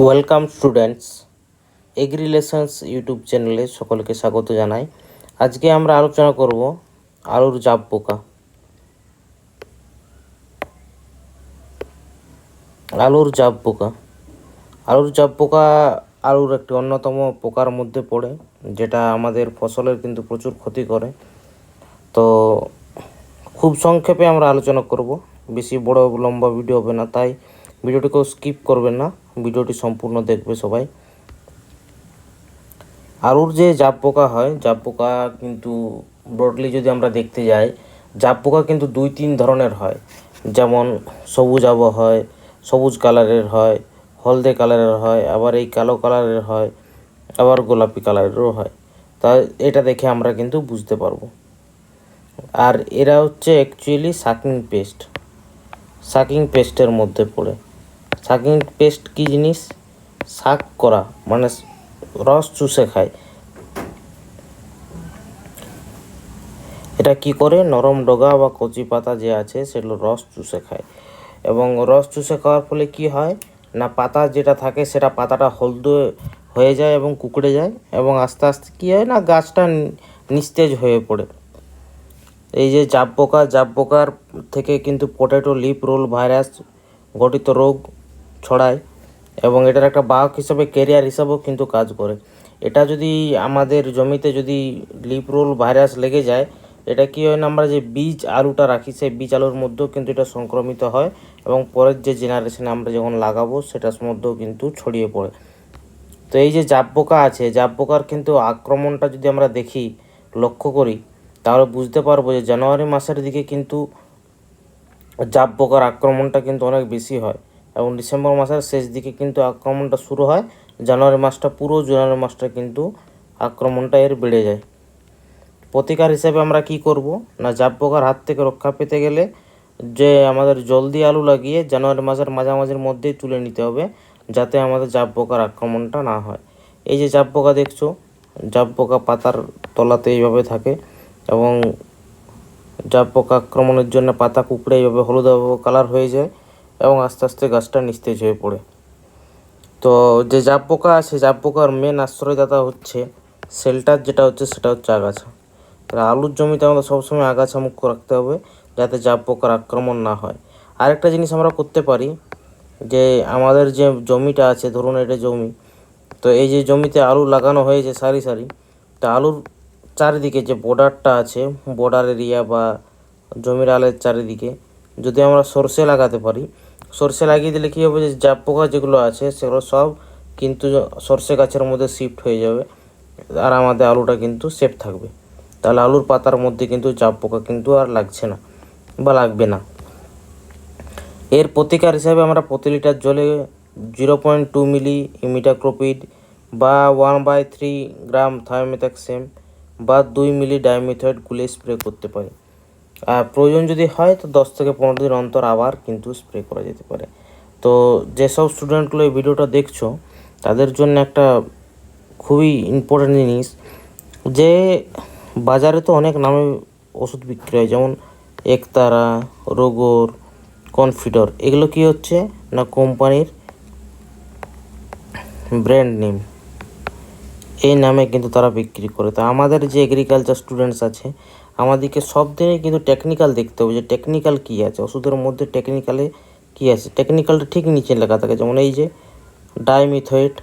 Welcome students, এগ্রিলেশনস YouTube চ্যানেলে সকলকে স্বাগত জানাই। আজকে আমরা আলোচনা করব আলুর জাব পোকা। আলুর জাব পোকা আলুর একটি অন্যতম পোকার মধ্যে পড়ে, যেটা আমাদের ফসলের কিন্তু প্রচুর ক্ষতি করে। তো খুব সংক্ষেপে আমরা আলোচনা করব, বেশি বড় লম্বা ভিডিও হবে না, তাই ভিডিওটিকেও স্কিপ করবেন না, ভিডিওটি সম্পূর্ণ দেখবে সবাই। আলুর যে জাব পোকা হয়, জাব পোকা কিন্তু ব্রডলি যদি আমরা দেখতে যাই, জাব পোকা কিন্তু 2-3 ধরনের হয়। যেমন সবুজ আবহ হয়, সবুজ কালারের হয়, হলদে কালারের হয়, আবার এই কালো কালারের হয়, আবার গোলাপি কালারেরও হয়। তা এটা দেখে আমরা কিন্তু বুঝতে পারবো। আর এরা হচ্ছে অ্যাকচুয়ালি শাকিং পেস্টের মধ্যে পড়ে। শাকিং পেস্ট কী জিনিস? শাক করা মানে রস চুষে খায়। এটা কি করে? নরম ডগা বা কচি পাতা যে আছে সেগুলো রস চুষে খায়, এবং রস চুষে খাওয়ার ফলে কি হয় না, পাতা যেটা থাকে সেটা পাতাটা হলদে হয়ে যায় এবং কুকড়ে যায়, এবং আস্তে আস্তে কী হয় না, গাছটা নিস্তেজ হয়ে পড়ে। এই যে জাব পোকার থেকে কিন্তু পটেটো লিপ রোল ভাইরাস ঘটিত রোগ ছড়ায়, এবং এটার একটা বাহক হিসাবে, ক্যারিয়ার হিসাবেও কিন্তু কাজ করে। এটা যদি আমাদের জমিতে যদি লিপ রোল ভাইরাস লেগে যায়, এটা কী হয় না, আমরা যে বীজ আলুটা রাখি সেই বীজ আলুর মধ্যেও কিন্তু এটা সংক্রমিত হয়, এবং পরের যে জেনারেশনে আমরা যখন লাগাবো সেটার মধ্যেও কিন্তু ছড়িয়ে পড়ে। তো এই যে জাব পোকা আছে, জাব পোকার কিন্তু আক্রমণটা যদি আমরা দেখি, লক্ষ্য করি, তাহলে বুঝতে পারবো যে জানুয়ারি মাসের দিকে কিন্তু জাব পোকার আক্রমণটা কিন্তু অনেক বেশি হয়, এবং ডিসেম্বর মাসের শেষ দিকে কিন্তু আক্রমণটা শুরু হয়। জানুয়ারি মাসটা কিন্তু আক্রমণটা এর বেড়ে যায়। প্রতিকার হিসেবে আমরা কি করব না, জাব পোকার হাত থেকে রক্ষা পেতে গেলে যে আমাদের জলদি আলু লাগিয়ে জানুয়ারি মাসের মাঝামাঝির মধ্যেই তুলে নিতে হবে, যাতে আমাদের জাব পোকার আক্রমণটা না হয়। এই যে জাব পোকা দেখছো, জাব পোকা পাতার তলাতে এইভাবে থাকে, এবং জাব পোকা আক্রমণের জন্য পাতা কুকড়ে এইভাবে হলুদ কালার হয়ে যায়, এবং আস্তে আস্তে গাছটা নিস্তেজ হয়ে পড়ে। তো যে জাব পোকা আছে, জাব পোকার মেন আশ্রয়দাতা হচ্ছে শেল্টার, যেটা হচ্ছে সেটা হচ্ছে আগাছা। আলুর জমিতে আমাদের সবসময় আগাছা মুক্ত রাখতে হবে, যাতে জাব পোকার আক্রমণ না হয়। আরেকটা জিনিস আমরা করতে পারি, যে আমাদের যে জমিটা আছে, ধরুন এটা জমি, তো এই যে জমিতে আলু লাগানো হয়েছে সারি সারি, তা আলুর চারিদিকে যে বর্ডারটা আছে, বর্ডার এরিয়া বা জমির আলের চারিদিকে যদি আমরা সরষে লাগাতে পারি, সরষে লাগিয়ে দিলে কী হবে, যে জাব পোকা যেগুলো আছে সেগুলো সব কিন্তু সরষে গাছের মধ্যে শিফট হয়ে যাবে, আর আমাদের আলুটা কিন্তু সেফ থাকবে। তাহলে আলুর পাতার মধ্যে কিন্তু জাব পোকা কিন্তু আর লাগছে না বা লাগবে না। এর প্রতিকার হিসাবে আমরা প্রতি লিটার জলে 0.2 মিলি ইমিডাক্লোপিড বা 1/3 গ্রাম থায়োমেথাক্সেম বা 2 মিলি ডাইমিথয়েড গুলে স্প্রে করতে পারি। আর প্রয়োজন যদি হয় তো 10 থেকে 15 দিন অন্তর আবার কিন্তু স্প্রে করা যেতে পারে। তো যেসব স্টুডেন্টগুলো এই ভিডিওটা দেখছো, তাদের জন্য একটা খুবই ইম্পর্ট্যান্ট জিনিস, যে বাজারে তো অনেক নামে ওষুধ বিক্রি হয়, যেমন একতারা, রোগর, কনফিডর, এগুলো কি হচ্ছে না কোম্পানির ব্র্যান্ড নেম, এই নামে কিন্তু তারা বিক্রি করে। তো আমাদের যে এগ্রিকালচার স্টুডেন্টস আছে, আমাদেরকে সব দিনই কিন্তু টেকনিক্যাল দেখতে হবে, যে টেকনিক্যাল কী আছে ওষুধের মধ্যে, টেকনিক্যালে কী আছে। টেকনিক্যালটা ঠিক নিচে লেখা থাকে, যেমন এই যে ডাইমিথয়েট,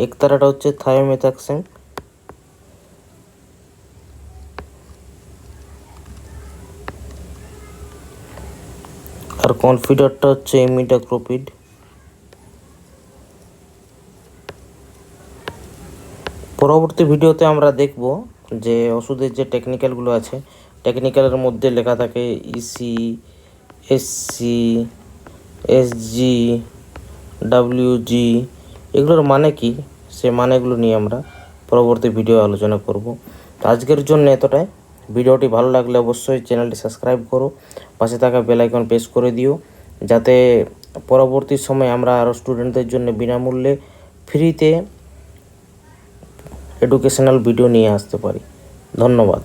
একতারাটা হচ্ছে থায়োমেথাক্সেম, আর কনফিডরটা হচ্ছে ইমিডাক্লোপিড। পরবর্তী ভিডিওতে আমরা দেখব যে ওষুধের যে টেকনিক্যালগুলো আছে, টেকনিক্যালের মধ্যে লেখা থাকে ইসি, এসসি, এসজি, ডাব্লিউজি, এগুলোর মানে কি, সে মানেগুলো নিয়ে আমরা পরবর্তী ভিডিও আলোচনা করব। আজকের জন্য এতটাই। ভিডিওটি ভালো লাগলে অবশ্যই চ্যানেলটি সাবস্ক্রাইব করো, পাশে থাকা বেল আইকন প্রেস করে দিও, যাতে পরবর্তী সময় আমরা আরও স্টুডেন্টদের জন্য বিনামূল্যে ফ্রিতে এডুকেশনাল ভিডিও নিয়ে আসতে পারি। ধন্যবাদ।